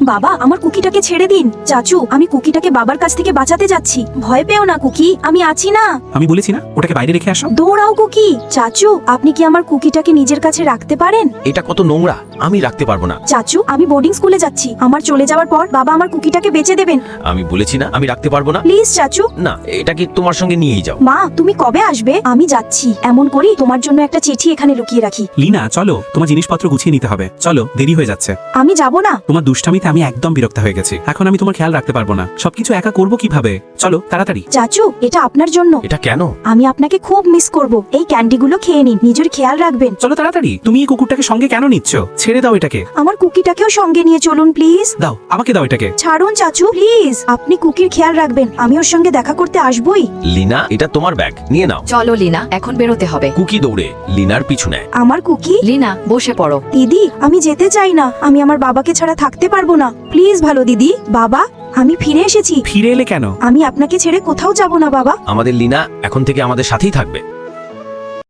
বাবা আমার কুকিটাকে ছেড়ে দিন। চাচু আমি কুকিটাকে বাবার কাছ থেকে বাঁচাতে যাচ্ছি। ভয় পেও না কুকি, আমি আছি না। আমি বলেছি না ওটাকে বাইরে রেখে আসো। দৌড়াও কুকি। চাচু আপনি কি আমার কুকিটাকে নিজের কাছে রাখতে পারেন? এটা কত নোংরা, আমি রাখতে পারবো না। চাচু আমি বোর্ডিং স্কুলে যাচ্ছি, আমার চলে যাওয়ার পর বাবা আমার কুকিটাকে বেঁচে দেবেন। আমি বলেছি না আমি রাখতে পারবো না। প্লিজ চাচু। না, এটাকে তোমার সঙ্গে নিয়েই যাও। মা তুমি কবে আসবে? আমি যাচ্ছি। এমন করি তোমার জন্য একটা চিঠি এখানে লুকিয়ে রাখি। লিনা চলো, তোমার জিনিসপত্র গুছিয়ে নিতে হবে। চলো, দেরি হয়ে যাচ্ছে। আমি যাব না। তোমার দুষ্টামিতে আমি একদম বিরক্ত হয়ে গেছি। এখন আমি তোমার খেয়াল রাখতে পারবো না। সবকিছু একা করবো কিভাবে? চলো তাড়াতাড়ি। চাচু এটা আপনার জন্য। এটা কেন? আমি আপনাকে খুব মিস করব। এই ক্যান্ডিগুলো খেয়ে নিন, নিজের খেয়াল রাখবেন। চলো তাড়াতাড়ি। তুমি এই কুকুরটাকে সঙ্গে কেন নিচ্ছ? ছেড়ে দাও এটাকে। আমার কুকিটাকেও সঙ্গে নিয়ে চলুন প্লিজ। দাও, আমাকে দাও এটাকে। ছাড়ুন চাচু প্লিজ। আপনি কুকির খেয়াল রাখবেন, আমি ওর সঙ্গে দেখা করতে আসবই। লিনা এটা তোমার ব্যাগ, নিয়ে নাও। চলো লিনা, এখন বেরোতে হবে। কুকি দৌড়ে লিনার পিছু নেয়। আমার কুকি। লিনা বসে পড়ো। দিদি আমি যেতে চাই না, আমি আমার বাবাকে ছাড়া থাকতে পারবো না। প্লিজ ভালো দিদি। বাবা আমি ফিরে এসেছি। ফিরে এলে কেন? আমি আপনাকে ছেড়ে কোথাও যাব না বাবা। আমাদের লিনা এখন থেকে আমাদের সাথেই থাকবে।